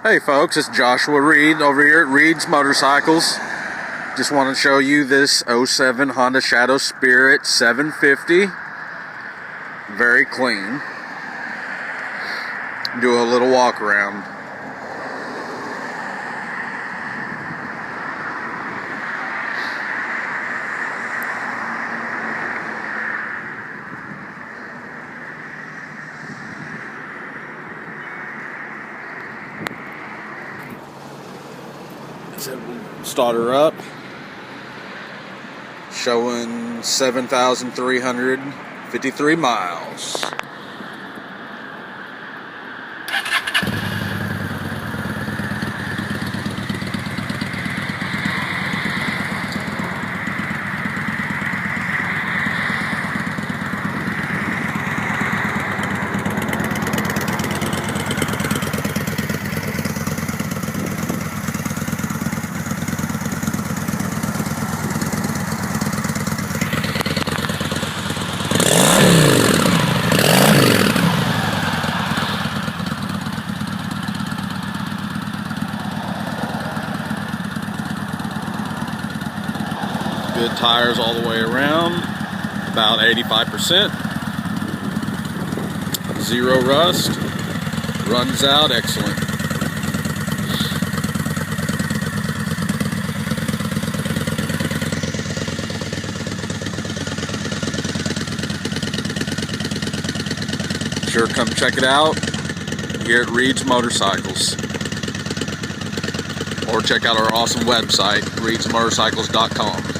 Hey folks, it's Joshua Reed over here at Reed's Motorcycles. Just want to show you this 07 Honda Shadow Spirit 750. Very clean. Do a little walk around. So we'll start her up, showing 7,353 miles. Good tires all the way around, about 85%. Zero rust, runs out excellent. Sure, come check it out here at Reed's Motorcycles. Or check out our awesome website, reedsmotorcycles.com.